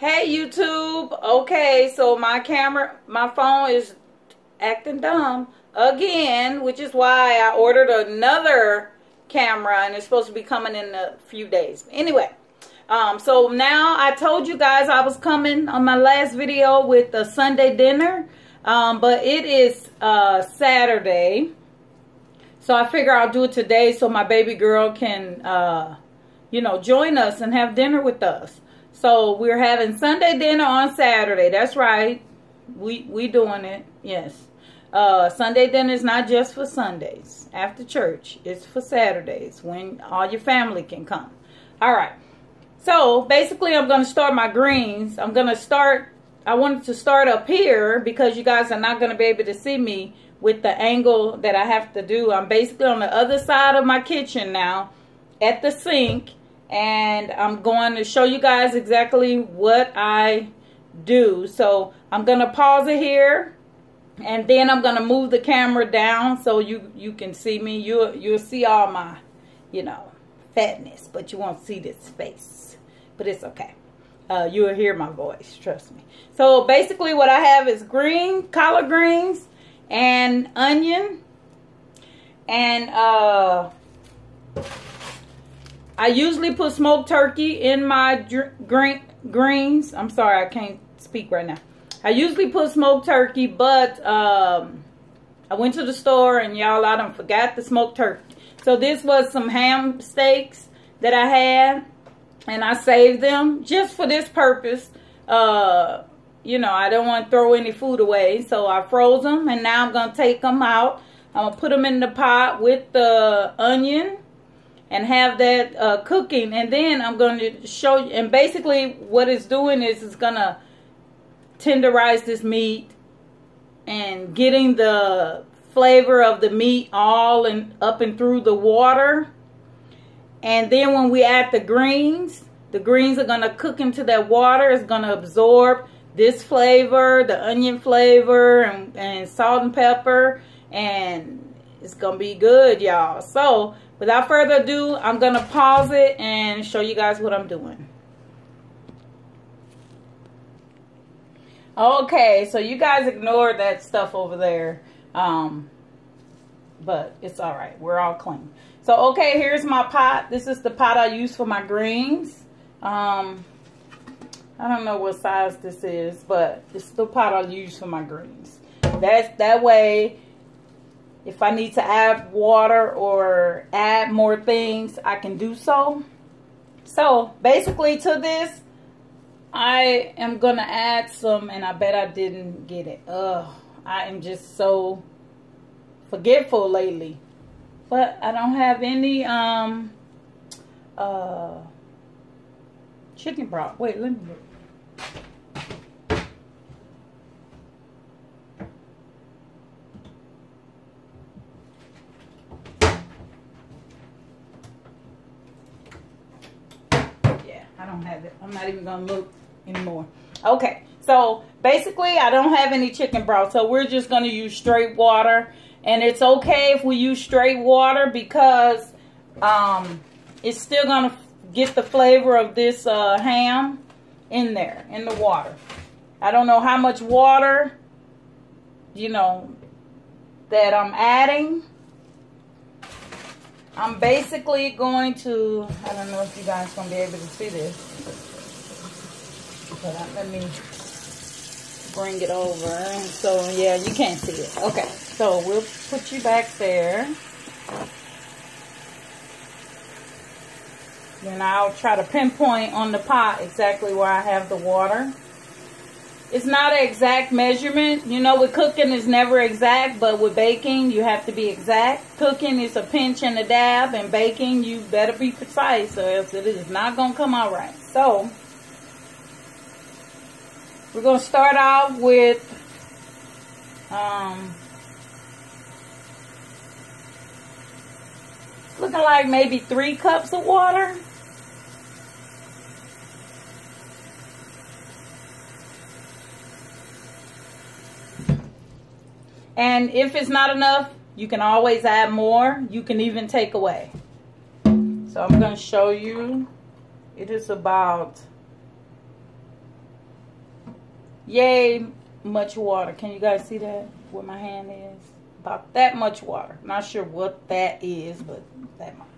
Hey YouTube. Okay, so my phone is acting dumb again, which is why I ordered another camera and it's supposed to be coming in a few days. Anyway, so now I told you guys I was coming on my last video with a Sunday dinner, but it is Saturday, so I figure I'll do it today so my baby girl can join us and have dinner with us. So we're having Sunday dinner on Saturday. That's right. We doing it. Yes. Sunday dinner is not just for Sundays after church. It's for Saturdays when all your family can come. All right. So basically I'm going to start my greens. I wanted to start up here because you guys are not going to be able to see me with the angle that I have to do. I'm basically on the other side of my kitchen now at the sink. And I'm going to show you guys exactly what I do. So I'm going to pause it here. And then I'm going to move the camera down so you can see me. You'll see all my, fatness. But you won't see this face. But it's okay. You'll hear my voice. Trust me. So basically what I have is collard greens and onion. And I usually put smoked turkey in my greens. I'm sorry, I can't speak right now. I usually put smoked turkey, but I went to the store and y'all, I done forgot the smoked turkey. So this was some ham steaks that I had, and I saved them just for this purpose. I don't want to throw any food away, so I froze them, and now I'm going to take them out. I'm going to put them in the pot with the onion and have that cooking, and then I'm going to show you. And basically what it's doing is it's going to tenderize this meat and getting the flavor of the meat all up and through the water. And then when we add the greens are going to cook into that water. It's going to absorb this flavor, the onion flavor, and salt and pepper, and it's going to be good, y'all. So without further ado, I'm going to pause it and show you guys what I'm doing. Okay, so you guys ignore that stuff over there. But it's all right. We're all clean. So, okay, here's my pot. This is the pot I use for my greens. I don't know what size this is, but it's the pot I use for my greens. That way, if I need to add water or add more things, I can do so. So basically to this, I am going to add some, and I bet I didn't get it. I am just so forgetful lately. But I don't have any chicken broth. Wait, let me look. I don't have it. I'm not even going to look anymore. Okay, so basically I don't have any chicken broth, so we're just going to use straight water. And it's okay if we use straight water because it's still going to get the flavor of this ham in there, in the water. I don't know how much water, that I'm adding. I'm basically going to, I don't know if you guys are going to be able to see this, but let me bring it over. So, yeah, you can't see it. Okay, so we'll put you back there. Then I'll try to pinpoint on the pot exactly where I have the water. It's not an exact measurement. With cooking is never exact, but with baking, you have to be exact. Cooking is a pinch and a dab, and baking, you better be precise, or else it is not going to come out right. So, we're going to start off with looking like maybe 3 cups of water. And if it's not enough, you can always add more. You can even take away. So I'm going to show you. It is about yay much water. Can you guys see that? Where my hand is? About that much water. Not sure what that is, but that much.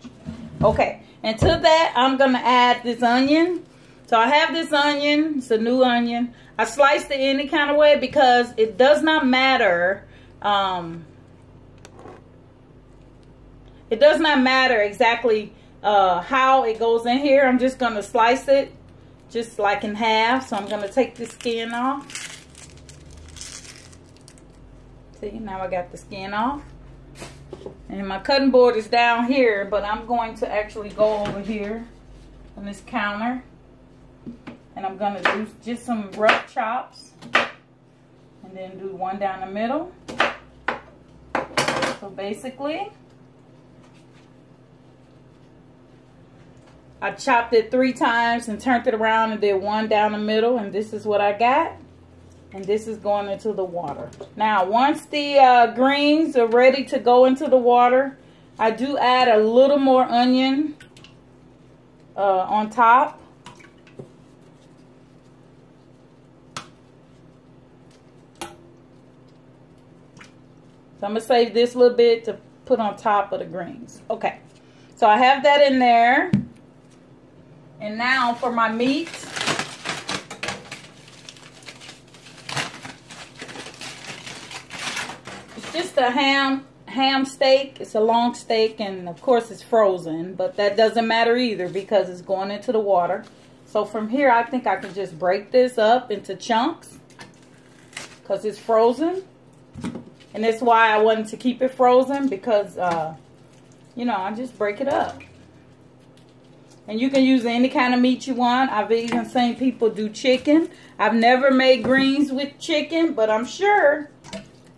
Okay, and to that, I'm going to add this onion. So I have this onion. It's a new onion. I sliced it any kind of way because it does not matter. It does not matter exactly how it goes in here. I'm just going to slice it just like in half. So I'm going to take the skin off. See, now I got the skin off. And my cutting board is down here, but I'm going to actually go over here on this counter. And I'm going to do just some rough chops. And then do one down the middle. So basically, I chopped it 3 times and turned it around and did one down the middle. And this is what I got. And this is going into the water. Now, once the greens are ready to go into the water, I do add a little more onion on top. So I'm going to save this little bit to put on top of the greens. Okay. So I have that in there. And now for my meat. It's just a ham steak. It's a long steak, and of course it's frozen, but that doesn't matter either because it's going into the water. So from here, I think I can just break this up into chunks because it's frozen. And that's why I wanted to keep it frozen because, you know, I just break it up. And you can use any kind of meat you want. I've even seen people do chicken. I've never made greens with chicken, but I'm sure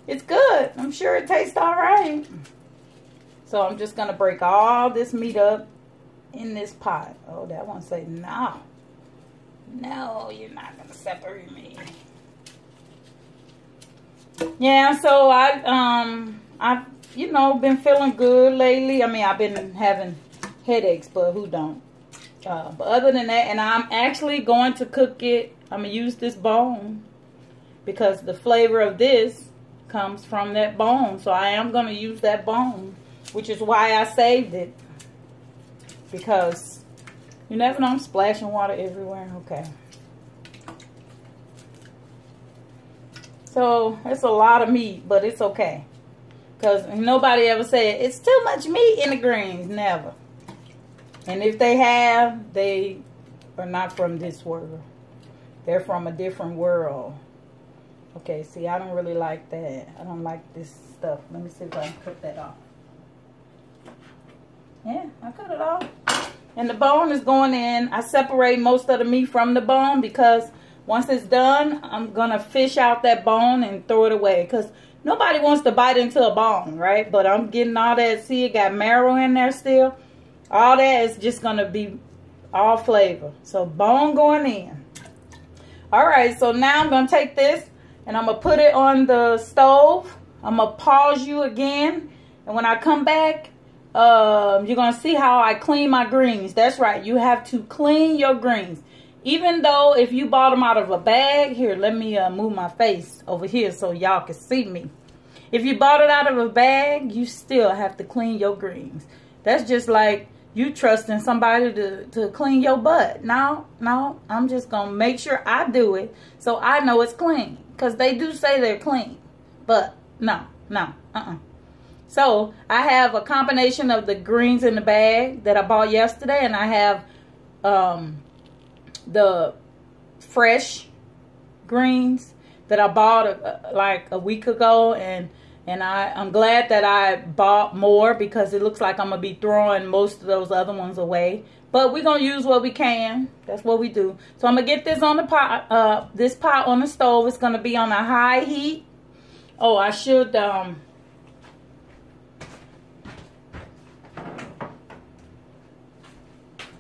it's good. I'm sure it tastes all right. So I'm just going to break all this meat up in this pot. Oh, that one say no. No, you're not going to separate me. Yeah, so I've you know, been feeling good lately. I mean, I've been having headaches, but who don't? But other than that, and I'm actually going to cook it. I'm going to use this bone because the flavor of this comes from that bone. So I am going to use that bone, which is why I saved it. Because you never know, I'm splashing water everywhere. Okay. So it's a lot of meat, but it's okay. Because nobody ever said, it's too much meat in the greens. Never. And if they have, they are not from this world. They're from a different world. Okay, see, I don't really like that. I don't like this stuff. Let me see if I can cut that off. Yeah, I cut it off. And the bone is going in. I separate most of the meat from the bone because once it's done, I'm going to fish out that bone and throw it away. Because nobody wants to bite into a bone, right? But I'm getting all that. See, it got marrow in there still. All that is just going to be all flavor. So bone going in. All right, so now I'm going to take this and I'm going to put it on the stove. I'm going to pause you again. And when I come back, you're going to see how I clean my greens. That's right. You have to clean your greens. Even though if you bought them out of a bag. Here, let me move my face over here so y'all can see me. If you bought it out of a bag, you still have to clean your greens. That's just like you trusting somebody to clean your butt. No, I'm just going to make sure I do it so I know it's clean. Because they do say they're clean. But no. So I have a combination of the greens in the bag that I bought yesterday. And I have the fresh greens that I bought like a week ago. And I'm glad that I bought more because it looks like I'm going to be throwing most of those other ones away. But we're going to use what we can. That's what we do. So I'm going to get this on the pot, this pot on the stove. It's going to be on a high heat. Oh, I should, to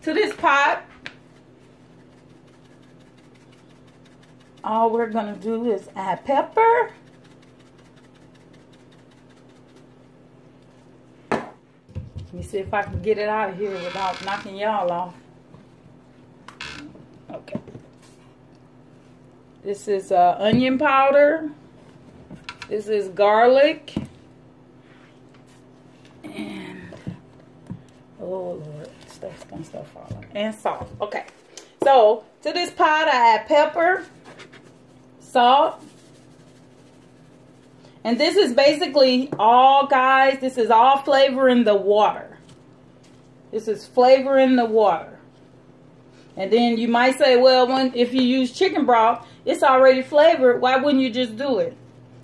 this pot, all we're going to do is add pepper. Let me see if I can get it out of here without knocking y'all off. Okay. This is onion powder. This is garlic. And, oh Lord, stuff's gonna start falling. And salt. Okay. So, to this pot, I add pepper, salt. And this is basically all, guys, this is all flavoring the water. This is flavoring the water. And then you might say, well, if you use chicken broth, it's already flavored. Why wouldn't you just do it?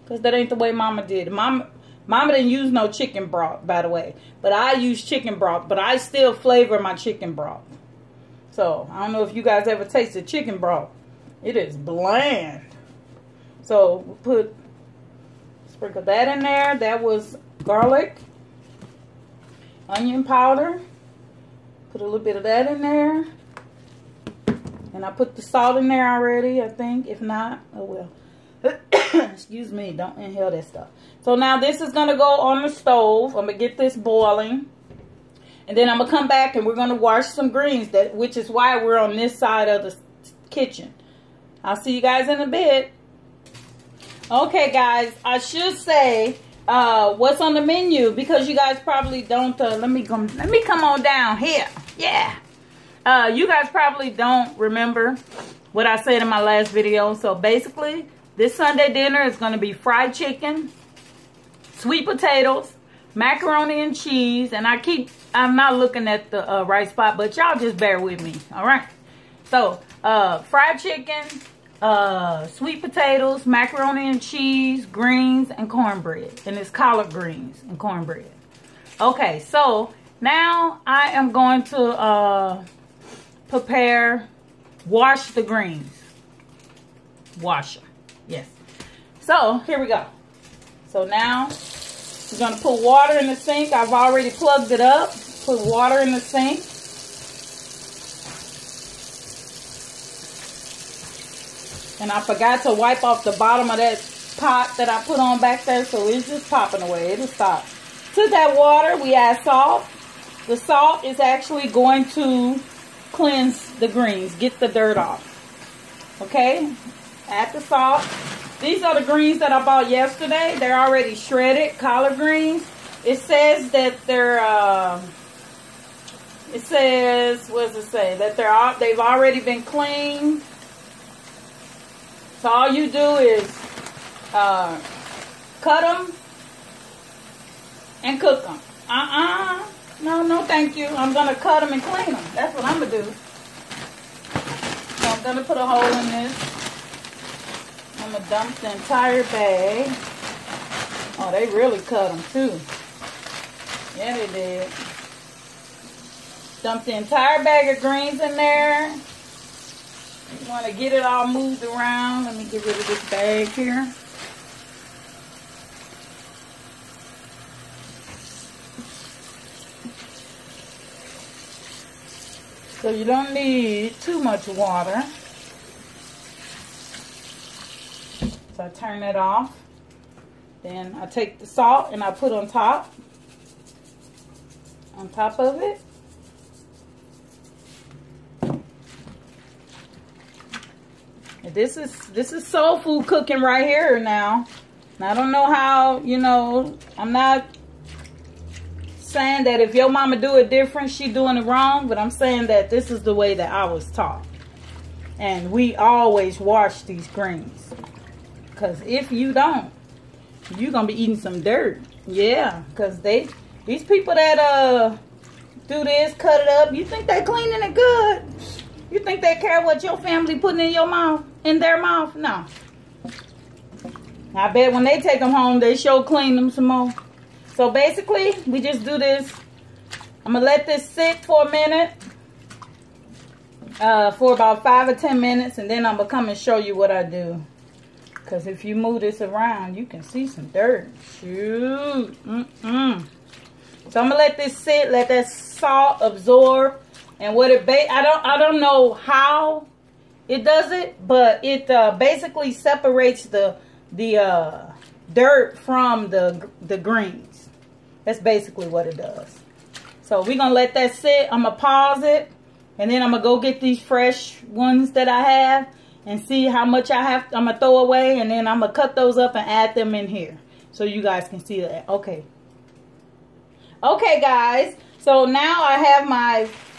Because that ain't the way Mama did it. Mama didn't use no chicken broth, by the way. But I use chicken broth. But I still flavor my chicken broth. So, I don't know if you guys ever tasted chicken broth. It is bland. So, sprinkle that in there. That was garlic, onion powder. Put a little bit of that in there. And I put the salt in there already, I think. If not, oh well. Excuse me, don't inhale that stuff. So now this is going to go on the stove. I'm going to get this boiling. And then I'm going to come back and we're going to wash some greens, which is why we're on this side of the kitchen. I'll see you guys in a bit. Okay, guys, I should say what's on the menu because you guys probably don't. Let me come on down here. Yeah. You guys probably don't remember what I said in my last video. So basically, this Sunday dinner is going to be fried chicken, sweet potatoes, macaroni and cheese, and I'm not looking at the right spot, but y'all just bear with me. All right. So fried chicken, sweet potatoes, macaroni and cheese, greens, and cornbread. And it's collard greens and cornbread. Okay, so now I am going to wash the greens. Wash them. Yes. So, here we go. So now, we're going to put water in the sink. I've already plugged it up. Put water in the sink. And I forgot to wipe off the bottom of that pot that I put on back there, so it's just popping away. It'll stop. To that water, we add salt. The salt is actually going to cleanse the greens, get the dirt off. Okay? Add the salt. These are the greens that I bought yesterday. They're already shredded, collard greens. It says that they're, what does it say? That they've already been cleaned. So all you do is cut them and cook them. No, thank you. I'm going to cut them and clean them. That's what I'm going to do. So I'm going to put a hole in this. I'm going to dump the entire bag. Oh, they really cut them too. Yeah, they did. Dump the entire bag of greens in there. You want to get it all moved around. Let me get rid of this bag here. So you don't need too much water. So I turn it off. Then I take the salt and I put on top of it. And this is soul food cooking right here now. And I don't know how, you know, I'm not saying that if your mama do it different, she doing it wrong, but I'm saying that this is the way that I was taught. And we always wash these greens. Because if you don't, you're going to be eating some dirt. Yeah, because these people that do this, cut it up, you think they cleaning it good? You think they care what your family putting in your mouth, in their mouth? No. I bet when they take them home, they sure clean them some more. So basically, we just do this. I'm going to let this sit for a minute. For about 5 or 10 minutes. And then I'm going to come and show you what I do. Because if you move this around, you can see some dirt. Shoot. So I'm going to let this sit. Let that salt absorb. And what it I don't know how it does it. But it basically separates the dirt from the greens. That's basically what it does. So we're going to let that sit. I'm going to pause it. And then I'm going to go get these fresh ones that I have. and see how much I'm gonna throw away, and then I'm gonna cut those up and add them in here so you guys can see that. Okay. Okay, guys. So now I have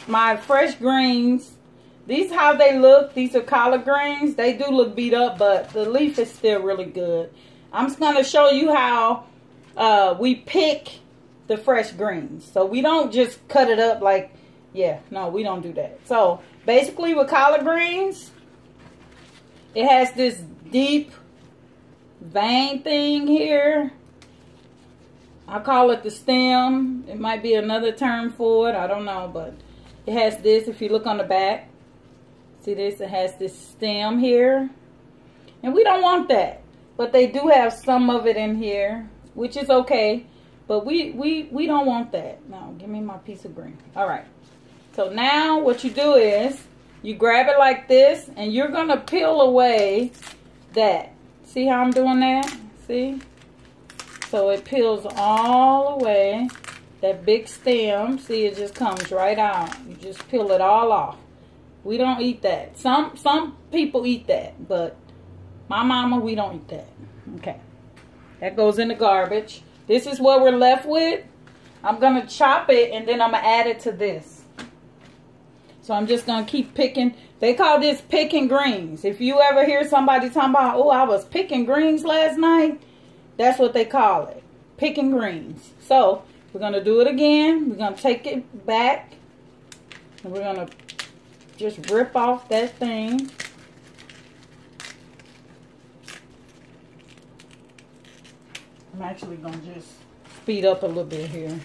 my fresh greens. These how they look. These are collard greens. They do look beat up, but the leaf is still really good. I'm just gonna show you how we pick the fresh greens. So we don't just cut it up like, yeah, no, we don't do that. So basically with collard greens, it has this deep vein thing here. I call it the stem. It might be another term for it. I don't know, but it has this. If you look on the back, see this? It has this stem here. And we don't want that. But they do have some of it in here, which is okay. But we don't want that. No, give me my piece of green. All right. So now what you do is you grab it like this, and you're going to peel away that. See how I'm doing that? See? So it peels all the way. That big stem, see, it just comes right out. You just peel it all off. We don't eat that. Some people eat that, but my mama, we don't eat that. Okay. That goes in the garbage. This is what we're left with. I'm going to chop it, and then I'm going to add it to this. So I'm just going to keep picking. They call this picking greens. If you ever hear somebody talking about, oh, I was picking greens last night, that's what they call it. Picking greens. So we're going to do it again. We're going to take it back. And we're going to just rip off that thing. I'm actually going to just speed up a little bit here.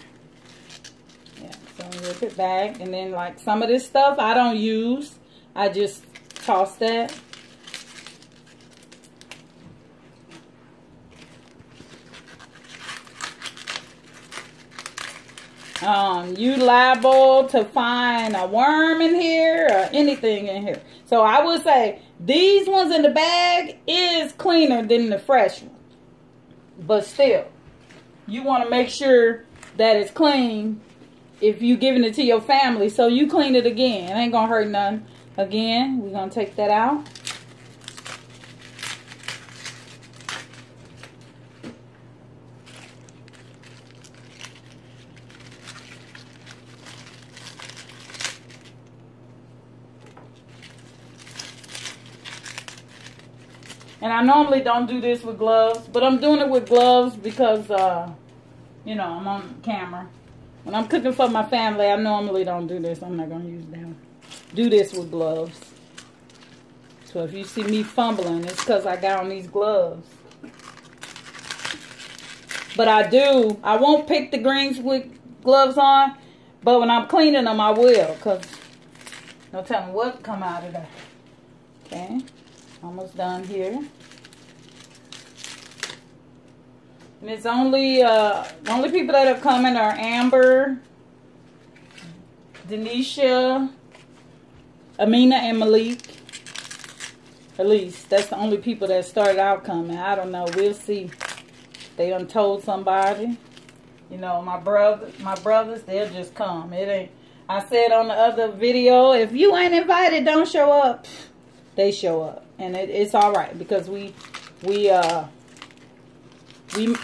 Yeah, so rip it back. And then like some of this stuff I don't use. I just toss that. You liable to find a worm in here or anything in here. So I would say these ones in the bag is cleaner than the fresh one. But still, you want to make sure that it's clean if you're giving it to your family. So you clean it again. It ain't going to hurt none. Again, we're going to take that out. And I normally don't do this with gloves, but I'm doing it with gloves because, you know, I'm on camera. When I'm cooking for my family, I normally don't do this. I'm not going to use them. Do this with gloves. So if you see me fumbling, it's because I got on these gloves. But I won't pick the greens with gloves on, but when I'm cleaning them, I will, because no telling what come out of that. Okay. Almost done here. And it's only, the only people that are coming are Amber, Denisha, Amina, and Malik. At least, that's the only people that started out coming. I don't know. We'll see. They done told somebody. You know, my brothers, they'll just come. It ain't. I said on the other video, if you ain't invited, don't show up. They show up. And it's all right because we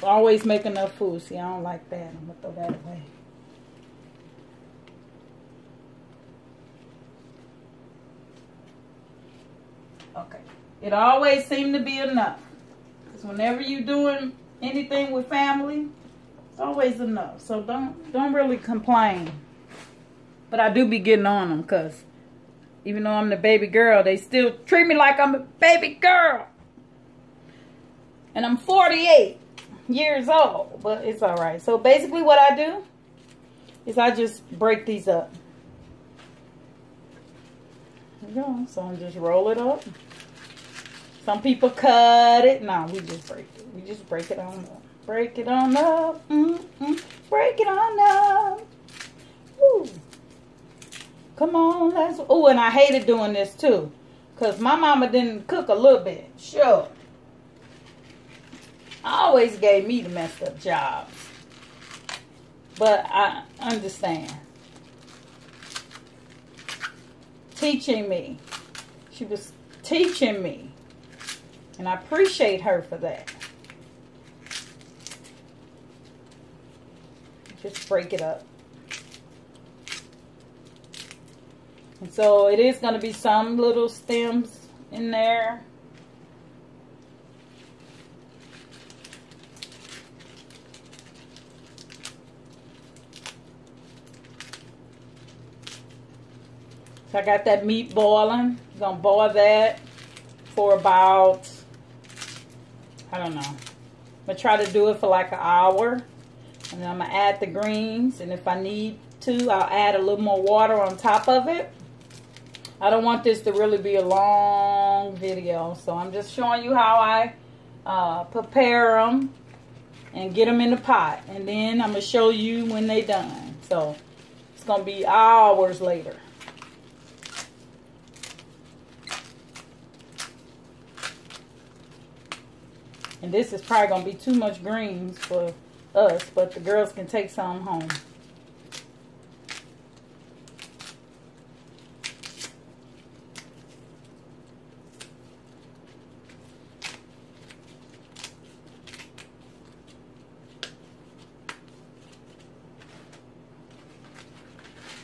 always make enough food. See, I don't like that. I'm going to throw that away. Okay. It always seems to be enough. Because whenever you're doing anything with family, it's always enough. So don't really complain. But I do be getting on them because even though I'm the baby girl, they still treat me like I'm a baby girl. And I'm 48 years old, but it's all right. So basically what I do is I just break these up. There you go. So I just roll it up. Some people cut it. No, we just break it. We just break it on up. Break it on up. Break it on up. Woo. Come on, let's. Oh, and I hated doing this too, cause my mama didn't cook a little bit. Sure, always gave me the messed up jobs, but I understand. Teaching me, she was teaching me. And I appreciate her for that. Just break it up. And so it is going to be some little stems in there. So I got that meat boiling. I'm going to boil that for about, I don't know. I'm going to try to do it for like an hour. And then I'm going to add the greens. And if I need to, I'll add a little more water on top of it. I don't want this to really be a long video. So I'm just showing you how I prepare them and get them in the pot. And then I'm going to show you when they're done. So it's going to be hours later. And this is probably going to be too much greens for us, but the girls can take some home.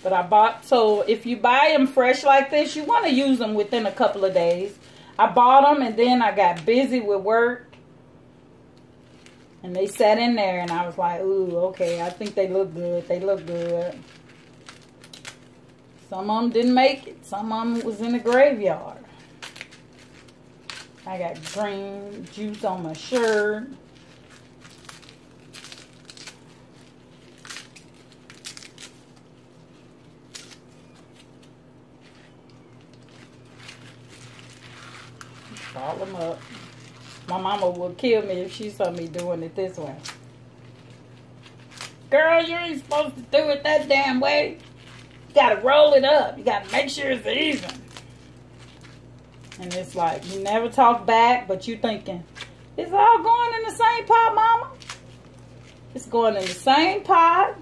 But I bought, so if you buy them fresh like this, you want to use them within a couple of days. I bought them and then I got busy with work. And they sat in there and I was like, ooh, okay, I think they look good. They look good. Some of them didn't make it. Some of them was in the graveyard. I got green juice on my shirt. Ball them up. My mama would kill me if she saw me doing it this way. Girl, you ain't supposed to do it that damn way. You gotta roll it up. You gotta make sure it's even. And it's like, you never talk back, but you thinking, it's all going in the same pot, mama. It's going in the same pot.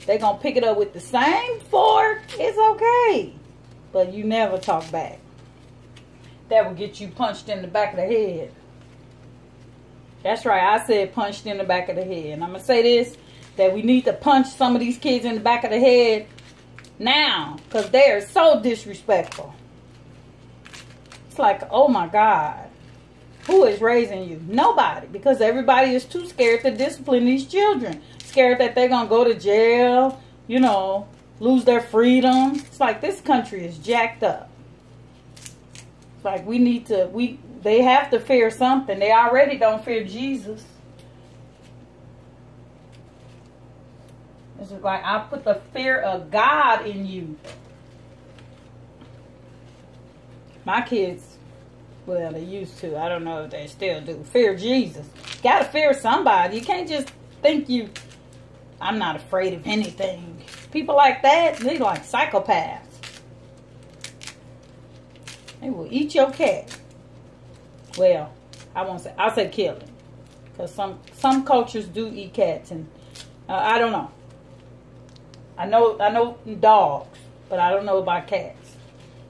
They gonna pick it up with the same fork. It's okay. But you never talk back. That will get you punched in the back of the head. That's right, I said punched in the back of the head. And I'm going to say this, that we need to punch some of these kids in the back of the head now. Because they are so disrespectful. It's like, oh my God. Who is raising you? Nobody. Because everybody is too scared to discipline these children. Scared that they're going to go to jail, you know, lose their freedom. It's like this country is jacked up. Like we need to, they have to fear something. They already don't fear Jesus. It's like I put the fear of God in you. My kids, well, they used to. I don't know if they still do. Fear Jesus. Gotta fear somebody. You can't just think I'm not afraid of anything. People like that, they like psychopaths. They will eat your cat. Well, I won't say. I'll say kill it, because some cultures do eat cats, and I don't know. I know dogs, but I don't know about cats.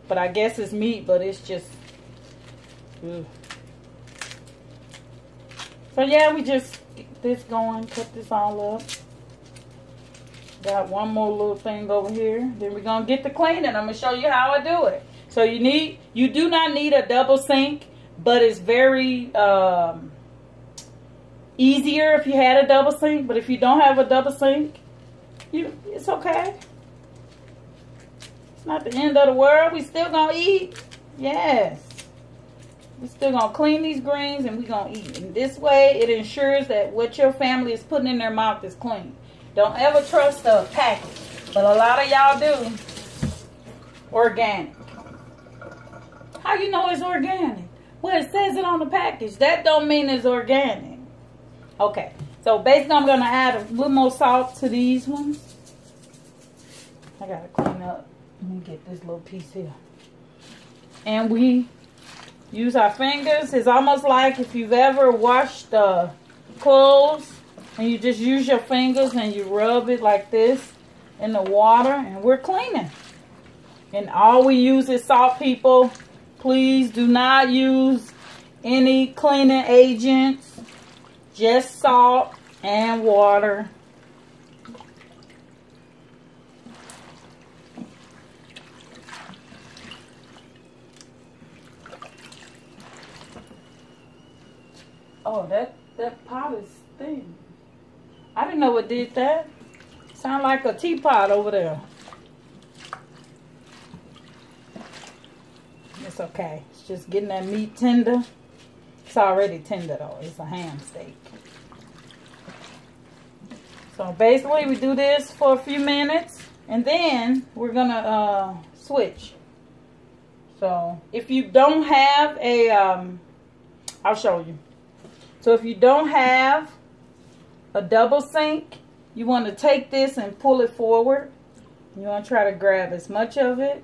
But I guess it's meat, but it's just. Ugh. So yeah, we just get this going, cut this all up. Got one more little thing over here. Then we're gonna get the cleaning. I'm gonna show you how I do it. So you do not need a double sink, but it's very easier if you had a double sink. But if you don't have a double sink, it's okay. It's not the end of the world. We still gonna eat. Yes. We still gonna clean these greens and we gonna eat. And this way, it ensures that what your family is putting in their mouth is clean. Don't ever trust a package, but a lot of y'all do. Organic. How you know it's organic? Well, it says it on the package. That don't mean it's organic. Okay. So basically, I'm going to add a little more salt to these ones. I got to clean up. Let me get this little piece here. And we use our fingers. It's almost like if you've ever washed clothes and you just use your fingers and you rub it like this in the water, and we're cleaning. And all we use is salt, people. Please do not use any cleaning agents, just salt and water. Oh, that pot is thin. I didn't know it did that. Sound like a teapot over there. It's okay. It's just getting that meat tender. It's already tender though. It's a ham steak. So basically we do this for a few minutes and then we're gonna switch. So if you don't have a I'll show you. So if you don't have a double sink, you want to take this and pull it forward. You want to try to grab as much of it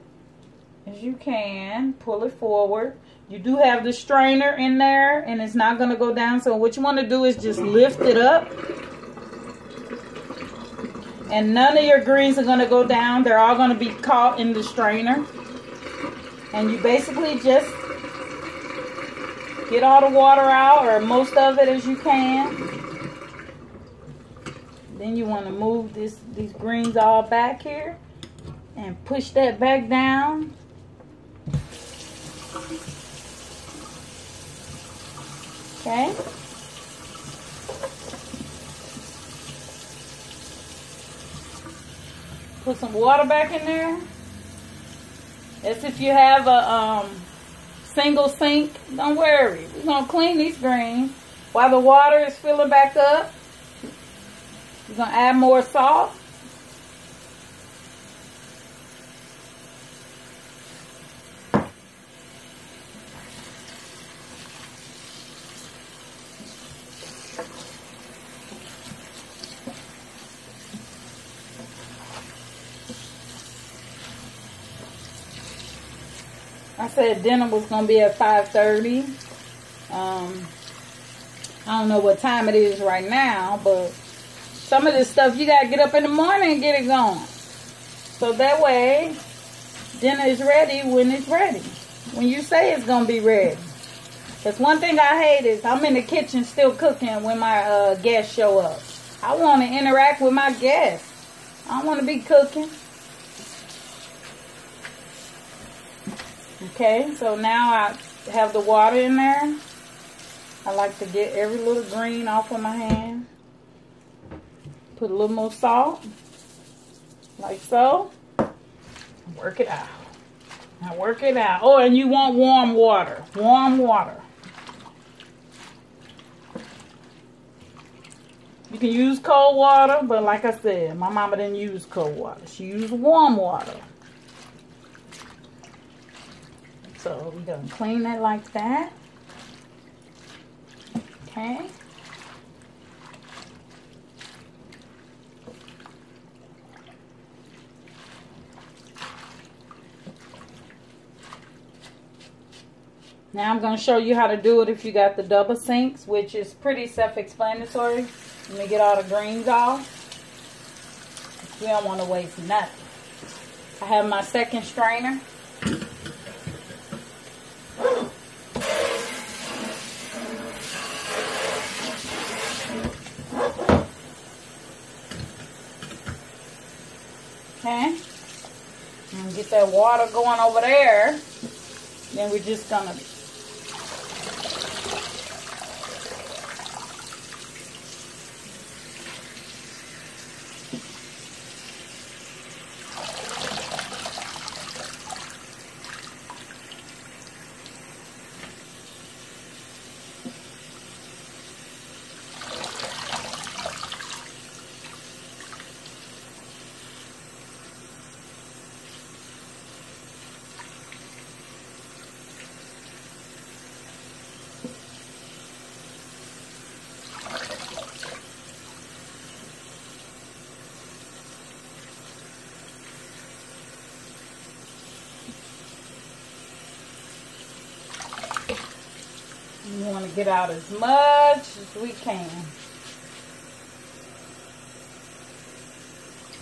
as you can. Pull it forward. You do have the strainer in there and it's not going to go down. So what you want to do is just lift it up. And none of your greens are going to go down. They're all going to be caught in the strainer. And you basically just get all the water out, or most of it as you can. Then you want to move these greens all back here and push that back down. Okay. Put some water back in there. As if you have a single sink. Don't worry. We're going to clean these greens. While the water is filling back up, we're going to add more salt. I said dinner was going to be at 5:30. I don't know what time it is right now, but some of this stuff you got to get up in the morning and get it going. So that way, dinner is ready when it's ready. When you say it's going to be ready. Because one thing I hate is I'm in the kitchen still cooking when my guests show up. I want to interact with my guests. I don't want to be cooking. Okay, so now I have the water in there. I like to get every little green off of my hand. Put a little more salt, like so. Work it out. Now work it out. Oh, and you want warm water. Warm water. You can use cold water, but like I said, my mama didn't use cold water. She used warm water. So we're going to clean that like that. Okay. Now I'm going to show you how to do it if you got the double sinks, which is pretty self-explanatory. Let me get all the greens off. We don't want to waste nothing. I have my second strainer. Okay, and get that water going over there. Then we're just gonna we want to get out as much as we can.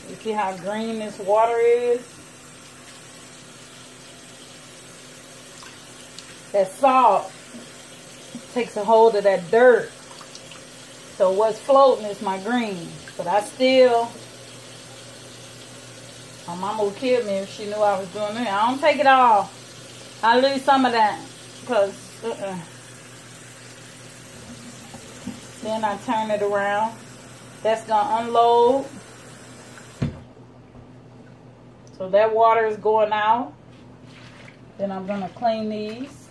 You see how green this water is? that salt takes a hold of that dirt. So what's floating is my greens. But I still, my mama would kill me if she knew I was doing it. I don't take it all. I lose some of that because then I turn it around. That's gonna unload. So that water is going out. Then I'm gonna clean these.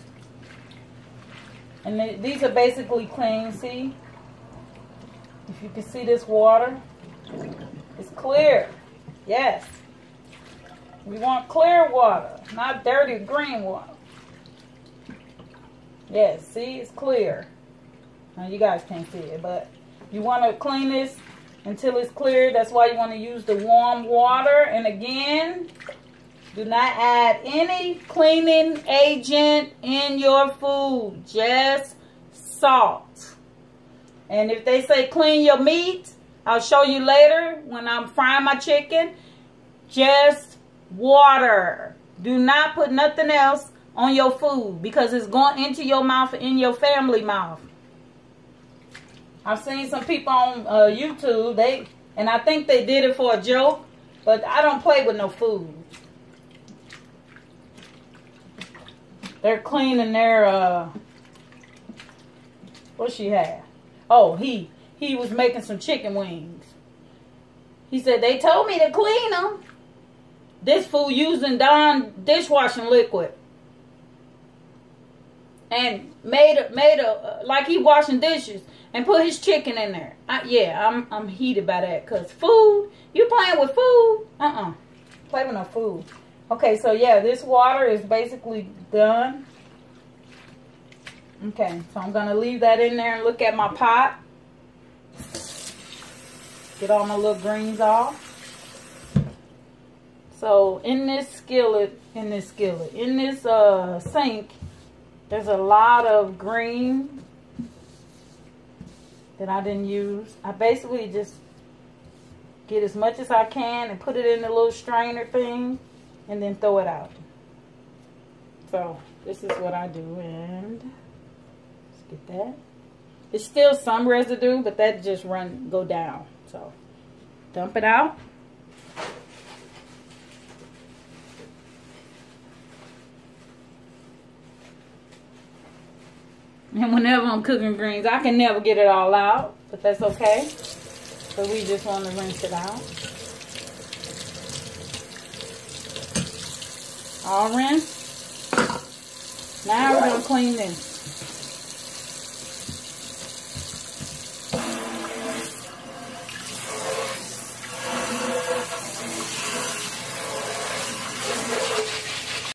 And these are basically clean, see? If you can see this water, it's clear. Yes. We want clear water, not dirty green water. Yes, see, it's clear. Now you guys can't see it, but you want to clean this until it's clear. That's why you want to use the warm water. And again, do not add any cleaning agent in your food, just salt. And if they say clean your meat, I'll show you later when I'm frying my chicken, just water. Do not put nothing else on your food because it's going into your mouth and in your family mouth. I've seen some people on YouTube, and I think they did it for a joke, but I don't play with no food. They're cleaning their, what she had? Oh, he was making some chicken wings. He said, they told me to clean them. This fool using Dawn dishwashing liquid. And made a like he washing dishes and put his chicken in there. Yeah, I'm heated by that because food, you playing with food? Play with no food. Okay, so yeah, this water is basically done. Okay, so I'm gonna leave that in there and look at my pot. Get all my little greens off. So in this skillet, in this sink, there's a lot of green that I didn't use. I basically just get as much as I can and put it in the little strainer thing and then throw it out. So this is what I do, and let's get that. It's still some residue, but that just go down. So dump it out. And whenever I'm cooking greens, I can never get it all out, but that's okay. So we just want to rinse it out. All rinsed. Now we're going to clean this.